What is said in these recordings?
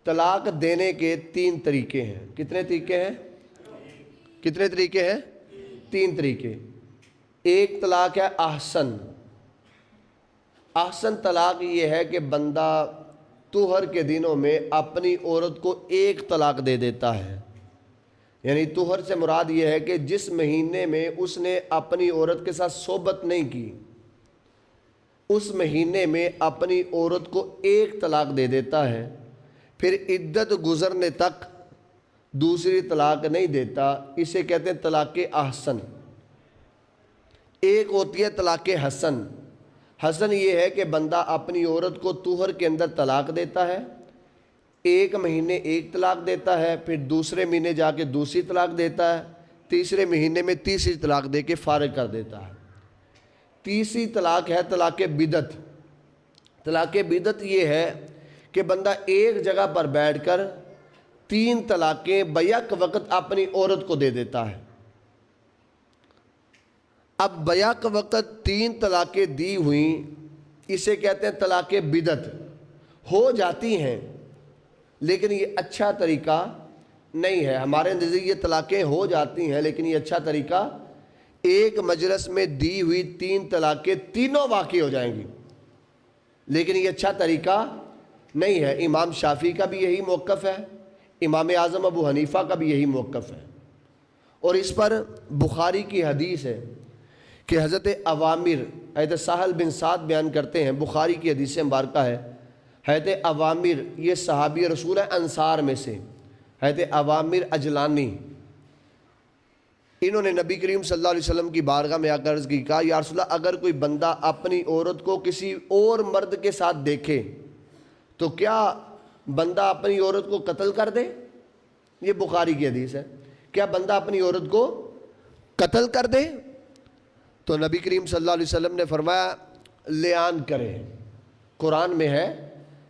طلاق دینے کے 3 طریقے ہیں۔ کتنے طریقے ہیں؟ کتنے طریقے ہیں؟ 3 طریقے۔ ایک طلاق ہے احسن۔ احسن طلاق یہ ہے کہ بندہ طہر کے دنوں میں اپنی عورت کو 1 طلاق دے دیتا ہے۔ یعنی طہر سے مراد یہ ہے کہ جس مہینے میں اس نے اپنی عورت کے ساتھ صحبت نہیں کی، اس مہینے میں اپنی عورت کو 1 طلاق دے دیتا ہے، پھر عدت گزرنے تک دوسری طلاق نہیں دیتا۔ اسے کہتے ہیں طلاق احسن۔ ایک ہوتی ہے طلاق حسن۔ حسن یہ ہے کہ بندہ اپنی عورت کو طہر کے اندر طلاق دیتا ہے، 1 مہینے 1 طلاق دیتا ہے، پھر دوسرے مہینے جا کے دوسری طلاق دیتا ہے، تیسرے مہینے میں تیسری طلاق دے کے فارغ کر دیتا ہے۔ تیسری طلاق ہے طلاق بدعت۔ طلاق بدعت یہ ہے کہ بندہ ایک جگہ پر بیٹھ کر 3 طلاقیں بیک وقت اپنی عورت کو دے دیتا ہے۔ اب بیک وقت 3 طلاقیں دی ہوئیں، اسے کہتے ہیں طلاق بدعت۔ ہو جاتی ہیں لیکن یہ اچھا طریقہ نہیں ہے۔ ہمارے نزدیک یہ طلاقیں ہو جاتی ہیں لیکن یہ اچھا طریقہ، ایک مجلس میں دی ہوئی 3 طلاقیں تینوں واقع ہو جائیں گی، لیکن یہ اچھا طریقہ نہیں ہے۔ امام شافعی کا بھی یہی موقف ہے، امام اعظم ابو حنیفہ کا بھی یہی موقف ہے، اور اس پر بخاری کی حدیث ہے کہ حضرت عوامر، حضرت سہل بن سعد بیان کرتے ہیں، بخاری کی حدیث مبارکہ ہے، حضرت عوامر یہ صحابی رسول ہے انصار میں سے، حضرت عوامر اجلانی، انہوں نے نبی کریم صلی اللہ علیہ وسلم کی بارگاہ میں آ کر عرض کی، کہا یا رسول اللہ اگر کوئی بندہ اپنی عورت کو کسی اور مرد کے ساتھ دیکھے تو کیا بندہ اپنی عورت کو قتل کر دے؟ یہ بخاری کی حدیث ہے، کیا بندہ اپنی عورت کو قتل کر دے؟ تو نبی کریم صلی اللہ علیہ وسلم نے فرمایا لیان کرے، قرآن میں ہے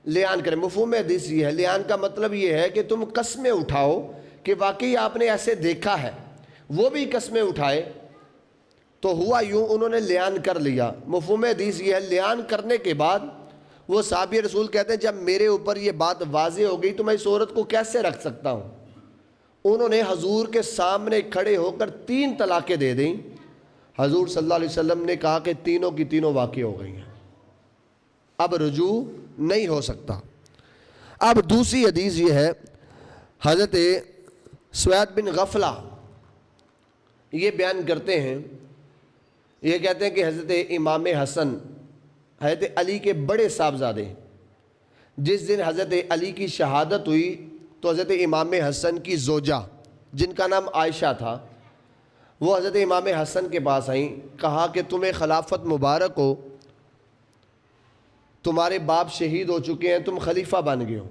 لیان کرے۔ مفہوم حدیث یہ ہے، لیان کا مطلب یہ ہے کہ تم قسمیں اٹھاؤ کہ واقعی آپ نے ایسے دیکھا ہے، وہ بھی قسمیں اٹھائے، تو ہوا یوں انہوں نے لیان کر لیا۔ مفہوم حدیث یہ ہے، لیان کرنے کے بعد وہ صحابی رسول کہتے ہیں جب میرے اوپر یہ بات واضح ہو گئی تو میں اس عورت کو کیسے رکھ سکتا ہوں؟ انہوں نے حضور کے سامنے کھڑے ہو کر 3 طلاقیں دے دیں۔ حضور صلی اللہ علیہ وسلم نے کہا کہ تینوں کی تینوں واقع ہو گئی ہیں، اب رجوع نہیں ہو سکتا۔ اب دوسری حدیث یہ ہے، حضرت سوید بن غفلہ یہ بیان کرتے ہیں، یہ کہتے ہیں کہ حضرت امام حسن، حضرت علی کے بڑے صاحبزادے، جس دن حضرت علی کی شہادت ہوئی تو حضرت امام حسن کی زوجہ جن کا نام عائشہ تھا، وہ حضرت امام حسن کے پاس آئیں، کہا کہ تمہیں خلافت مبارک ہو، تمہارے باپ شہید ہو چکے ہیں، تم خلیفہ بن گئے ہو۔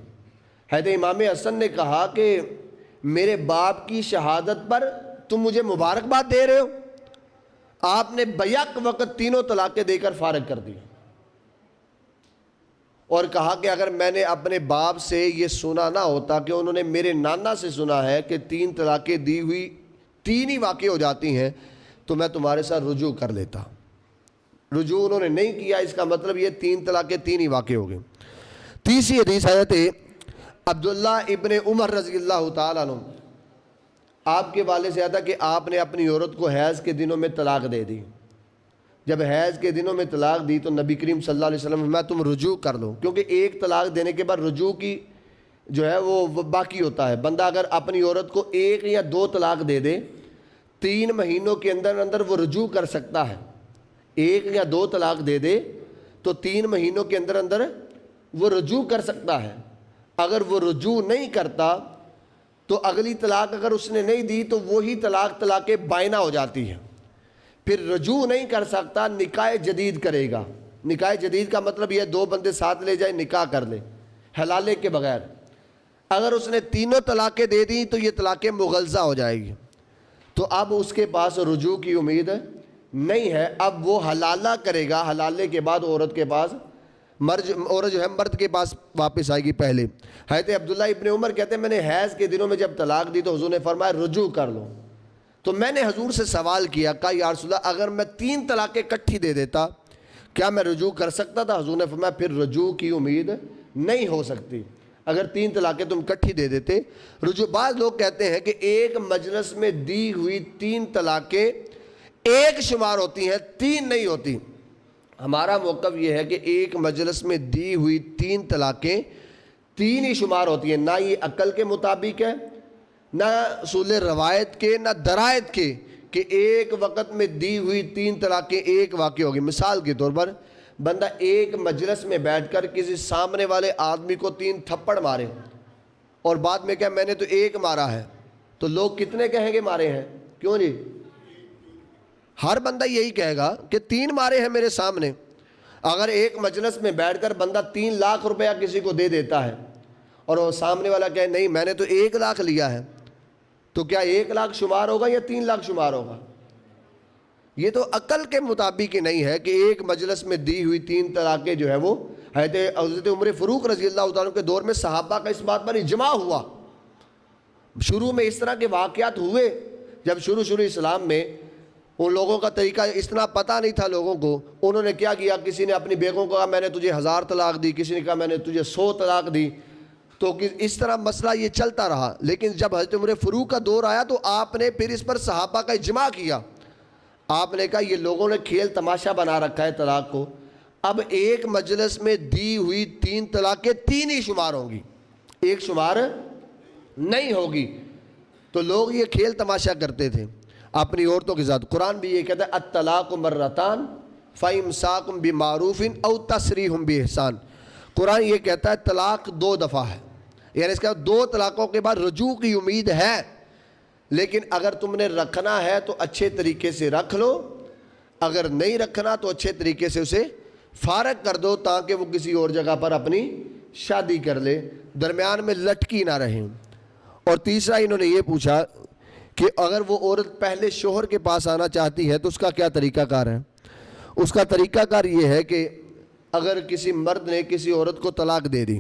حضرت امام حسن نے کہا کہ میرے باپ کی شہادت پر تم مجھے مبارکباد دے رہے ہو؟ آپ نے بیک وقت 3 طلاقیں دے کر فارغ کر دی، اور کہا کہ اگر میں نے اپنے باپ سے یہ سنا نہ ہوتا کہ انہوں نے میرے نانا سے سنا ہے کہ 3 طلاقیں دی ہوئی 3 ہی واقع ہو جاتی ہیں تو میں تمہارے ساتھ رجوع کر لیتا۔ رجوع انہوں نے نہیں کیا، اس کا مطلب یہ 3 طلاقیں 3 ہی واقع ہو گئیں۔ تیسری حدیث حضرت عبداللہ ابن عمر رضی اللہ تعالیٰ عنہ، آپ کے والد سے آتا کہ آپ نے اپنی عورت کو حیض کے دنوں میں طلاق دے دی۔ جب حیض کے دنوں میں طلاق دی تو نبی کریم صلی اللہ علیہ وسلم میں تم رجوع کر لو، کیونکہ 1 طلاق دینے کے بعد رجوع کی جو ہے وہ باقی ہوتا ہے۔ بندہ اگر اپنی عورت کو 1 یا 2 طلاق دے دے، 3 مہینوں کے اندر اندر وہ رجوع کر سکتا ہے۔ 1 یا 2 طلاق دے دے تو 3 مہینوں کے اندر اندر وہ رجوع کر سکتا ہے۔ اگر وہ رجوع نہیں کرتا تو اگلی طلاق اگر اس نے نہیں دی تو وہی طلاق بائنہ ہو جاتی ہے، پھر رجوع نہیں کر سکتا، نکاح جدید کرے گا۔ نکاح جدید کا مطلب یہ 2 بندے ساتھ لے جائیں، نکاح کر لے حلالے کے بغیر۔ اگر اس نے 3 طلاقیں دے دیں تو یہ طلاقیں مغلظہ ہو جائے گی، تو اب اس کے پاس رجوع کی امید نہیں ہے۔ اب وہ حلالہ کرے گا، حلالے کے بعد عورت کے پاس عورت جو ہے مرد کے پاس واپس آئے گی پہلے۔ حضرت عبداللہ ابن عمر کہتے ہیں میں نے حیض کے دنوں میں جب طلاق دی تو حضور نے فرمایا رجوع کر لو۔ تو میں نے حضور سے سوال کیا، کہا یا رسول اللہ اگر میں 3 طلاقیں اکٹھی دے دیتا کیا میں رجوع کر سکتا تھا؟ حضور نے فرمایا پھر رجوع کی امید نہیں ہو سکتی۔ اگر 3 طلاقیں تم کٹھی دے دیتے. رجوع بعض لوگ کہتے ہیں کہ ایک مجلس میں دی ہوئی 3 طلاقیں ایک شمار ہوتی ہیں, 3 نہیں ہوتی. ہمارا موقف یہ ہے کہ ایک مجلس میں دی ہوئی 3 طلاقیں 3 ہی شمار ہوتی ہیں. نہ یہ عقل کے مطابق ہے, نہ اصول روایت کے, نہ درایت کے, کہ ایک وقت میں دی ہوئی 3 طلاقیں ایک واقع ہوگی. مثال کے طور پر بندہ ایک مجلس میں بیٹھ کر کسی سامنے والے آدمی کو 3 تھپڑ مارے اور بعد میں کہا میں نے تو ایک مارا ہے, تو لوگ کتنے کہیں گے مارے ہیں؟ کیوں جی؟ ہر بندہ یہی کہے گا کہ 3 مارے ہیں میرے سامنے. اگر ایک مجلس میں بیٹھ کر بندہ 3 لاکھ روپیہ کسی کو دے دیتا ہے اور وہ سامنے والا کہے نہیں میں نے تو 1 لاکھ لیا ہے, تو کیا 1 لاکھ شمار ہوگا یا 3 لاکھ شمار ہوگا؟ یہ تو عقل کے مطابق ہی نہیں ہے کہ ایک مجلس میں دی ہوئی 3 طلاقیں جو ہے وہ حضرت عمر فاروق رضی اللہ تعالیٰ کے دور میں صحابہ کا اس بات پر اجماع ہوا. شروع میں اس طرح کے واقعات ہوئے, جب شروع اسلام میں ان لوگوں کا طریقہ اتنا پتہ نہیں تھا لوگوں کو. انہوں نے کیا کیا, کسی نے اپنی بیگوں کو کہا میں نے تجھے 1000 طلاق دی, کسی نے کہا میں نے تجھے 100 طلاق دی. تو اس طرح مسئلہ یہ چلتا رہا. لیکن جب حضرت عمر فاروق کا دور آیا تو آپ نے پھر اس پر صحابہ کا اجماع کیا. آپ نے کہا یہ لوگوں نے کھیل تماشا بنا رکھا ہے طلاق کو, اب ایک مجلس میں دی ہوئی 3 طلاقیں 3 ہی شمار ہوں گی, ایک شمار نہیں ہوگی. تو لوگ یہ کھیل تماشا کرتے تھے اپنی عورتوں کے ساتھ. قرآن بھی یہ کہتا ہے الطلاق مرتان فامساک بمعروف او تسریح باحسان. قرآن یہ کہتا ہے طلاق 2 دفعہ ہے, یعنی اس کا 2 طلاقوں کے بعد رجوع کی امید ہے, لیکن اگر تم نے رکھنا ہے تو اچھے طریقے سے رکھ لو, اگر نہیں رکھنا تو اچھے طریقے سے اسے فارغ کر دو تاکہ وہ کسی اور جگہ پر اپنی شادی کر لے, درمیان میں لٹکی نہ رہیں. اور تیسرا انہوں نے یہ پوچھا کہ اگر وہ عورت پہلے شوہر کے پاس آنا چاہتی ہے تو اس کا کیا طریقہ کار ہے؟ اس کا طریقہ کار یہ ہے کہ اگر کسی مرد نے کسی عورت کو طلاق دے دی,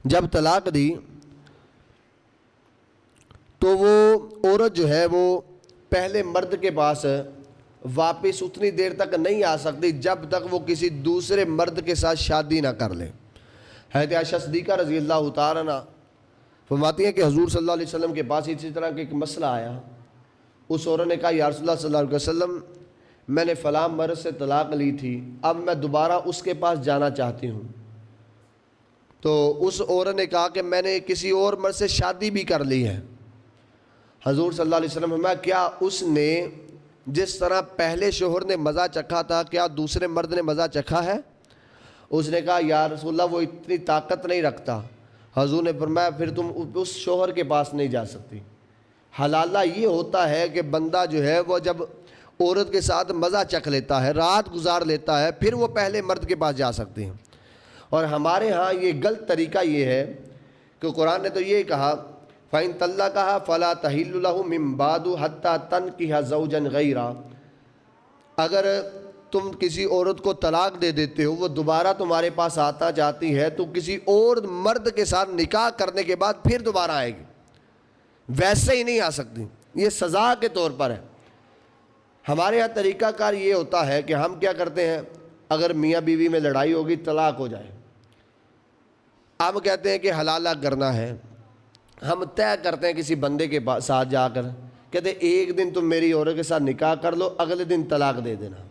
جب طلاق دی تو وہ عورت جو ہے وہ پہلے مرد کے پاس واپس اتنی دیر تک نہیں آ سکتی جب تک وہ کسی دوسرے مرد کے ساتھ شادی نہ کر لے. حضرت عائشہ صدیقہ رضی اللہ تعالیٰ عنہ فرماتی ہیں کہ حضور صلی اللہ علیہ وسلم کے پاس اسی طرح کا ایک مسئلہ آیا. اس عورت نے کہا یا رسول اللہ صلی اللہ علیہ وسلم میں نے فلاں مرد سے طلاق لی تھی, اب میں دوبارہ اس کے پاس جانا چاہتی ہوں. تو اس عورت نے کہا کہ میں نے کسی اور مرد سے شادی بھی کر لی ہے. حضور صلی اللہ علیہ وسلم فرمایا کیا اس نے جس طرح پہلے شوہر نے مزہ چکھا تھا کیا دوسرے مرد نے مزہ چکھا ہے؟ اس نے کہا یا رسول اللہ وہ اتنی طاقت نہیں رکھتا. حضور نے فرمایا پھر تم اس شوہر کے پاس نہیں جا سکتی. حلالہ یہ ہوتا ہے کہ بندہ جو ہے وہ جب عورت کے ساتھ مزہ چکھ لیتا ہے, رات گزار لیتا ہے, پھر وہ پہلے مرد کے پاس جا سکتے ہیں. اور ہمارے ہاں یہ غلط طریقہ یہ ہے کہ قرآن نے تو یہ کہا فَإِن طَلَّقَهَا فَلَا تَحِلُّ لَهُ مِن بَعْدُ حَتَّى تَنكِحَ زَوْجًا غَيْرَهُ. اگر تم کسی عورت کو طلاق دے دیتے ہو, وہ دوبارہ تمہارے پاس آتا جاتی ہے تو کسی اور مرد کے ساتھ نکاح کرنے کے بعد پھر دوبارہ آئے گی, ویسے ہی نہیں آ سکتی. یہ سزا کے طور پر ہے. ہمارے یہاں طریقہ کار یہ ہوتا ہے کہ ہم کیا کرتے ہیں, اگر میاں بیوی میں لڑائی ہوگی طلاق ہو جائے, ہم کہتے ہیں کہ حلالہ کرنا ہے, ہم طے کرتے ہیں کسی بندے کے ساتھ جا کر, کہتے ہیں ایک دن تم میری عورت کے ساتھ نکاح کر لو, اگلے دن طلاق دے دینا.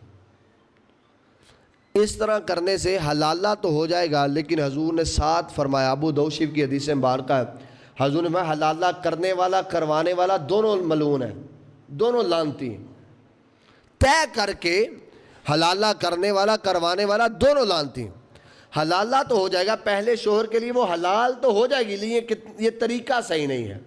اس طرح کرنے سے حلالہ تو ہو جائے گا, لیکن حضور نے ساتھ فرمایا, ابو داؤد شریف کی حدیث مبارکہ ہے, حضور نے فرمایا حلالہ کرنے والا کروانے والا دونوں ملعون ہیں, دونوں لعنتی ہیں. طے کر کے حلالہ کرنے والا کروانے والا دونوں لعنتی ہیں. حلالہ تو ہو جائے گا, پہلے شوہر کے لیے وہ حلال تو ہو جائے گی, لیکن یہ طریقہ صحیح نہیں ہے.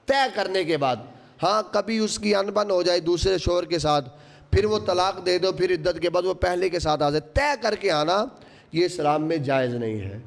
طے کرنے کے بعد ہاں کبھی اس کی انبن ہو جائے دوسرے شوہر کے ساتھ, پھر وہ طلاق دے دو, پھر عدت کے بعد وہ پہلے کے ساتھ آ جائے, طے کر کے آنا یہ اسلام میں جائز نہیں ہے.